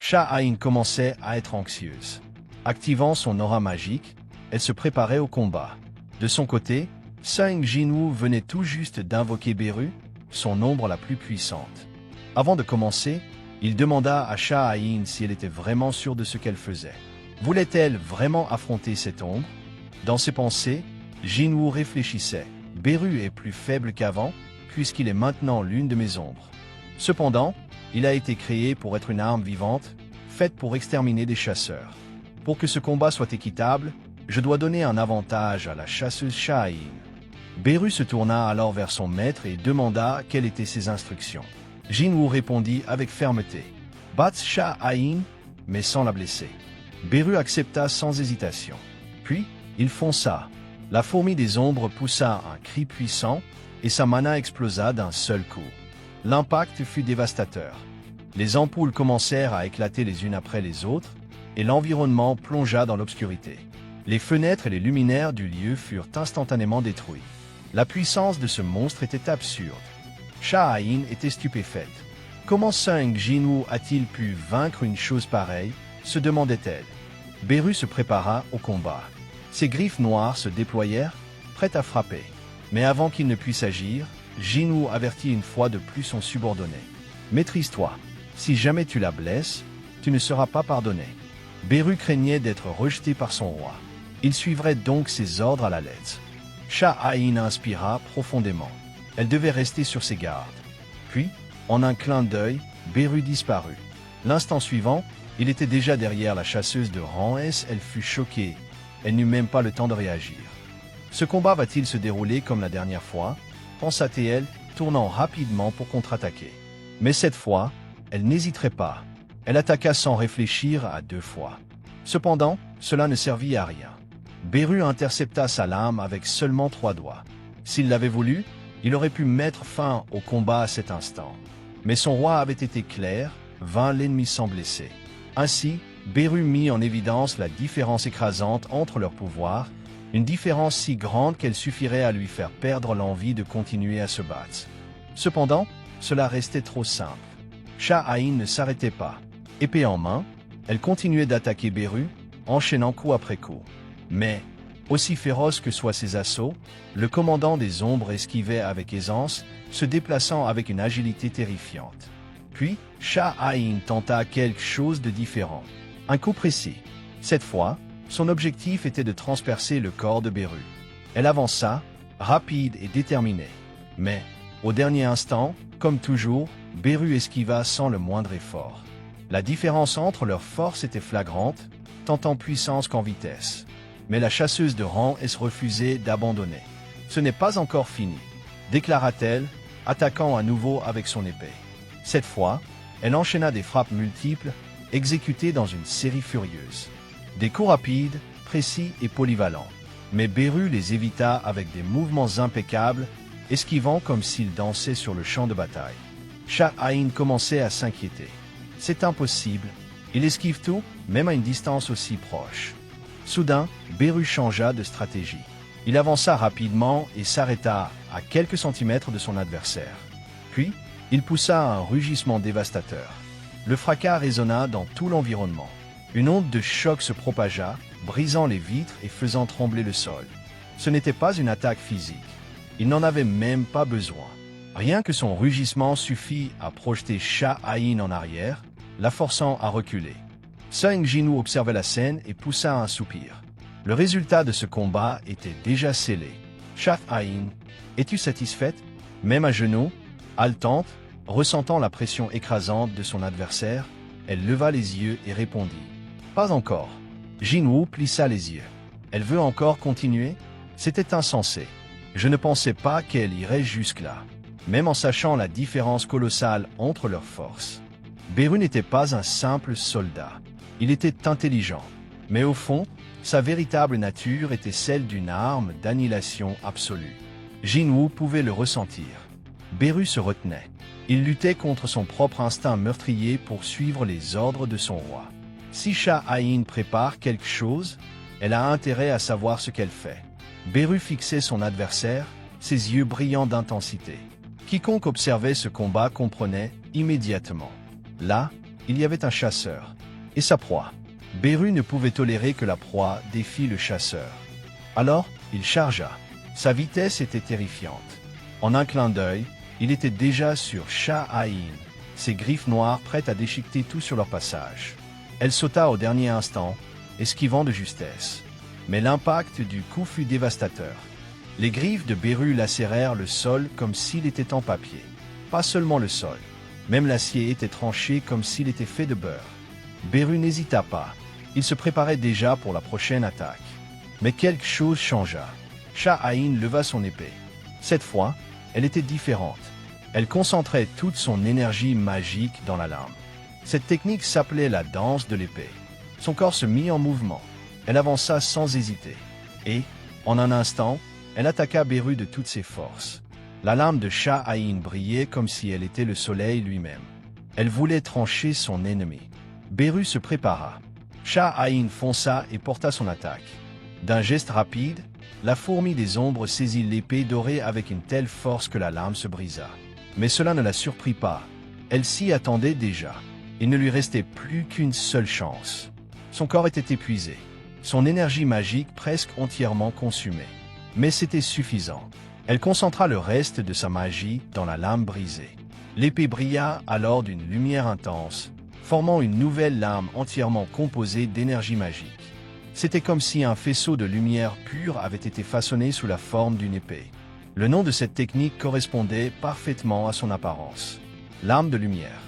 Sha-Ain commençait à être anxieuse. Activant son aura magique, elle se préparait au combat. De son côté, Sung Jinwoo venait tout juste d'invoquer Beru, son ombre la plus puissante. Avant de commencer, il demanda à Sha-Ain si elle était vraiment sûre de ce qu'elle faisait. Voulait-elle vraiment affronter cette ombre? Dans ses pensées, Jinwoo réfléchissait. Beru est plus faible qu'avant, puisqu'il est maintenant l'une de mes ombres. Cependant, il a été créé pour être une arme vivante, faite pour exterminer des chasseurs. Pour que ce combat soit équitable, je dois donner un avantage à la chasseuse Sha-Ain. Beru se tourna alors vers son maître et demanda quelles étaient ses instructions. Jinwoo répondit avec fermeté. Battre Sha-Ain, mais sans la blesser. Beru accepta sans hésitation. Puis, il fonça. La fourmi des ombres poussa un cri puissant et sa mana explosa d'un seul coup. L'impact fut dévastateur. Les ampoules commencèrent à éclater les unes après les autres et l'environnement plongea dans l'obscurité. Les fenêtres et les luminaires du lieu furent instantanément détruits. La puissance de ce monstre était absurde. Sha-Ain était stupéfaite. Comment Sung Jinwoo a-t-il pu vaincre une chose pareille, se demandait-elle. Beru se prépara au combat. Ses griffes noires se déployèrent, prêtes à frapper. Mais avant qu'il ne puisse agir, Jinwoo avertit une fois de plus son subordonné. « Maîtrise-toi. Si jamais tu la blesses, tu ne seras pas pardonné. » Beru craignait d'être rejeté par son roi. Il suivrait donc ses ordres à la lettre. Sha-Ain inspira profondément. Elle devait rester sur ses gardes. Puis, en un clin d'œil, Beru disparut. L'instant suivant, il était déjà derrière la chasseuse de rang S. Elle fut choquée. Elle n'eut même pas le temps de réagir. Ce combat va-t-il se dérouler comme la dernière fois? Pensa-t-elle, tournant rapidement pour contre-attaquer. Mais cette fois, elle n'hésiterait pas. Elle attaqua sans réfléchir à deux fois. Cependant, cela ne servit à rien. Beru intercepta sa lame avec seulement 3 doigts. S'il l'avait voulu, il aurait pu mettre fin au combat à cet instant. Mais son roi avait été clair, vint l'ennemi sans blesser. Ainsi, Beru mit en évidence la différence écrasante entre leurs pouvoirs, une différence si grande qu'elle suffirait à lui faire perdre l'envie de continuer à se battre. Cependant, cela restait trop simple. Sha-Ain ne s'arrêtait pas. Épée en main, elle continuait d'attaquer Beru, enchaînant coup après coup. Mais, aussi féroce que soient ses assauts, le commandant des ombres esquivait avec aisance, se déplaçant avec une agilité terrifiante. Puis, Sha-Ain tenta quelque chose de différent. Un coup précis. Cette fois, son objectif était de transpercer le corps de Beru. Elle avança, rapide et déterminée. Mais, au dernier instant, comme toujours, Beru esquiva sans le moindre effort. La différence entre leurs forces était flagrante, tant en puissance qu'en vitesse. Mais la chasseuse de rang S refusait d'abandonner. « Ce n'est pas encore fini », déclara-t-elle, attaquant à nouveau avec son épée. Cette fois, elle enchaîna des frappes multiples, exécutées dans une série furieuse. Des coups rapides, précis et polyvalents. Mais Beru les évita avec des mouvements impeccables, esquivant comme s'il dansait sur le champ de bataille. Sha-Ain commençait à s'inquiéter. « C'est impossible. Il esquive tout, même à une distance aussi proche. » Soudain, Beru changea de stratégie. Il avança rapidement et s'arrêta à quelques centimètres de son adversaire. Puis, il poussa un rugissement dévastateur. Le fracas résonna dans tout l'environnement. Une onde de choc se propagea, brisant les vitres et faisant trembler le sol. Ce n'était pas une attaque physique. Il n'en avait même pas besoin. Rien que son rugissement suffit à projeter Sha-Ain en arrière, la forçant à reculer. Sung Jinwoo observait la scène et poussa un soupir. Le résultat de ce combat était déjà scellé. « Sha-Ain, es-tu satisfaite ?» Même à genoux, haletante, ressentant la pression écrasante de son adversaire, elle leva les yeux et répondit. « Pas encore. » Jinwoo plissa les yeux. « Elle veut encore continuer ?» C'était insensé. Je ne pensais pas qu'elle irait jusque-là, même en sachant la différence colossale entre leurs forces. Beru n'était pas un simple soldat. Il était intelligent. Mais au fond, sa véritable nature était celle d'une arme d'annihilation absolue. Jinwoo pouvait le ressentir. Beru se retenait. Il luttait contre son propre instinct meurtrier pour suivre les ordres de son roi. Si Sha-Ain prépare quelque chose, elle a intérêt à savoir ce qu'elle fait. Beru fixait son adversaire, ses yeux brillants d'intensité. Quiconque observait ce combat comprenait immédiatement. Là, il y avait un chasseur et sa proie. Beru ne pouvait tolérer que la proie défie le chasseur. Alors, il chargea. Sa vitesse était terrifiante. En un clin d'œil, il était déjà sur Shah-Ain, ses griffes noires prêtes à déchiqueter tout sur leur passage. Elle sauta au dernier instant, esquivant de justesse. Mais l'impact du coup fut dévastateur. Les griffes de Beru lacérèrent le sol comme s'il était en papier. Pas seulement le sol, même l'acier était tranché comme s'il était fait de beurre. Beru n'hésita pas. Il se préparait déjà pour la prochaine attaque. Mais quelque chose changea. Shah-Ain leva son épée. Cette fois, elle était différente. Elle concentrait toute son énergie magique dans la lame. Cette technique s'appelait la danse de l'épée. Son corps se mit en mouvement. Elle avança sans hésiter. Et, en un instant, elle attaqua Beru de toutes ses forces. La lame de Shah-Ain brillait comme si elle était le soleil lui-même. Elle voulait trancher son ennemi. Beru se prépara. Shah-Ain fonça et porta son attaque. D'un geste rapide, la fourmi des ombres saisit l'épée dorée avec une telle force que la lame se brisa. Mais cela ne la surprit pas. Elle s'y attendait déjà. Il ne lui restait plus qu'une seule chance. Son corps était épuisé. Son énergie magique presque entièrement consumée. Mais c'était suffisant. Elle concentra le reste de sa magie dans la lame brisée. L'épée brilla alors d'une lumière intense, formant une nouvelle lame entièrement composée d'énergie magique. C'était comme si un faisceau de lumière pure avait été façonné sous la forme d'une épée. Le nom de cette technique correspondait parfaitement à son apparence. Lame de lumière.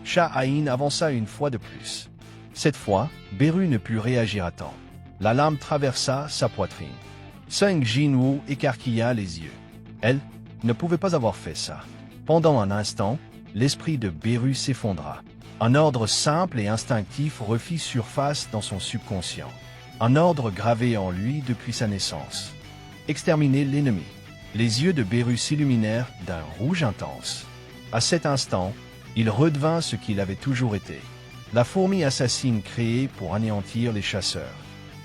Shah-Ain avança une fois de plus. Cette fois, Beru ne put réagir à temps. La lame traversa sa poitrine. Sung Jinwoo écarquilla les yeux. Elle ne pouvait pas avoir fait ça. Pendant un instant, l'esprit de Beru s'effondra. Un ordre simple et instinctif refit surface dans son subconscient. Un ordre gravé en lui depuis sa naissance. Exterminer l'ennemi. Les yeux de Beru s'illuminèrent d'un rouge intense. À cet instant, il redevint ce qu'il avait toujours été. La fourmi assassine créée pour anéantir les chasseurs.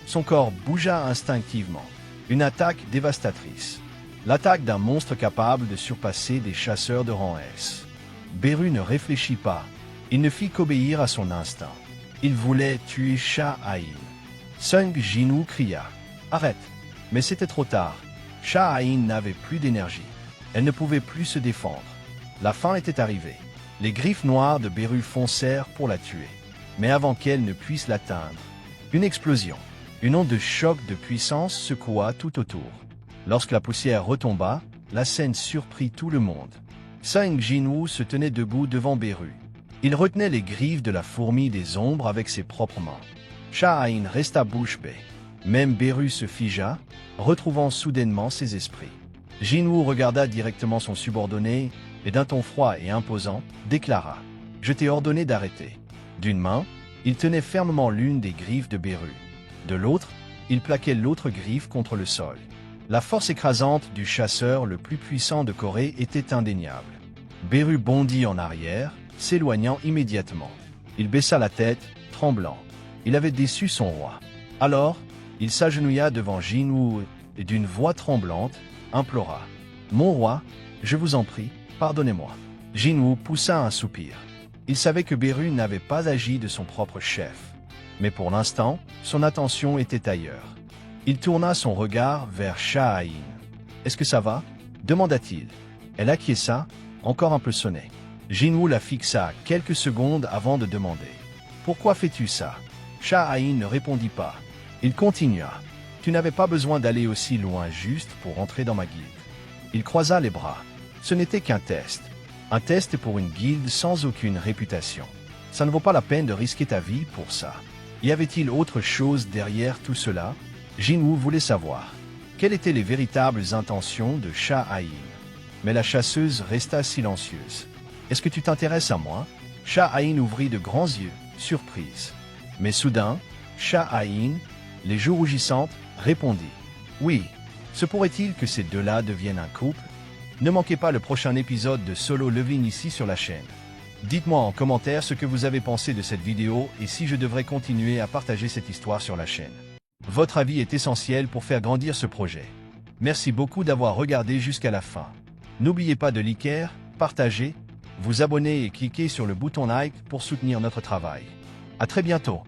Son corps bougea instinctivement. Une attaque dévastatrice. L'attaque d'un monstre capable de surpasser des chasseurs de rang S. Beru ne réfléchit pas. Il ne fit qu'obéir à son instinct. Il voulait tuer Shah-Ain. Sung Jinwoo cria « Arrête !» Mais c'était trop tard. Shah-Ain n'avait plus d'énergie. Elle ne pouvait plus se défendre. La fin était arrivée. Les griffes noires de Beru foncèrent pour la tuer. Mais avant qu'elle ne puisse l'atteindre, une explosion, une onde de choc de puissance secoua tout autour. Lorsque la poussière retomba, la scène surprit tout le monde. Sung Jinwoo se tenait debout devant Beru. Il retenait les griffes de la fourmi des ombres avec ses propres mains. Shah-Ain resta bouche bée. Même Beru se figea, retrouvant soudainement ses esprits. Jinwoo regarda directement son subordonné et d'un ton froid et imposant, déclara « Je t'ai ordonné d'arrêter ». D'une main, il tenait fermement l'une des griffes de Beru. De l'autre, il plaquait l'autre griffe contre le sol. La force écrasante du chasseur le plus puissant de Corée était indéniable. Beru bondit en arrière, s'éloignant immédiatement. Il baissa la tête, tremblant. Il avait déçu son roi. Alors, il s'agenouilla devant Jinwoo et d'une voix tremblante, implora « Mon roi, je vous en prie, pardonnez-moi ». Jinwoo poussa un soupir. Il savait que Beru n'avait pas agi de son propre chef. Mais pour l'instant, son attention était ailleurs. Il tourna son regard vers Shah-Ain. « Est-ce que ça va ?» demanda-t-il. Elle acquiesça, encore un peu sonnée. Jinwoo la fixa quelques secondes avant de demander « Pourquoi fais-tu ça ?» Shah-Ain ne répondit pas. Il continua. « Tu n'avais pas besoin d'aller aussi loin juste pour entrer dans ma guilde. » Il croisa les bras. Ce n'était qu'un test. Un test pour une guilde sans aucune réputation. Ça ne vaut pas la peine de risquer ta vie pour ça. Y avait-il autre chose derrière tout cela? Jinwoo voulait savoir. Quelles étaient les véritables intentions de Shah-Ain? Mais la chasseuse resta silencieuse. « Est-ce que tu t'intéresses à moi ?» Shah-Ain ouvrit de grands yeux, surprise. Mais soudain, Shah-Ain, les joues rougissantes, répondit « Oui, se pourrait-il que ces deux-là deviennent un couple ?» Ne manquez pas le prochain épisode de Solo Leveling ici sur la chaîne. Dites-moi en commentaire ce que vous avez pensé de cette vidéo et si je devrais continuer à partager cette histoire sur la chaîne. Votre avis est essentiel pour faire grandir ce projet. Merci beaucoup d'avoir regardé jusqu'à la fin. N'oubliez pas de liker, partager vous abonner et cliquer sur le bouton like pour soutenir notre travail. À très bientôt.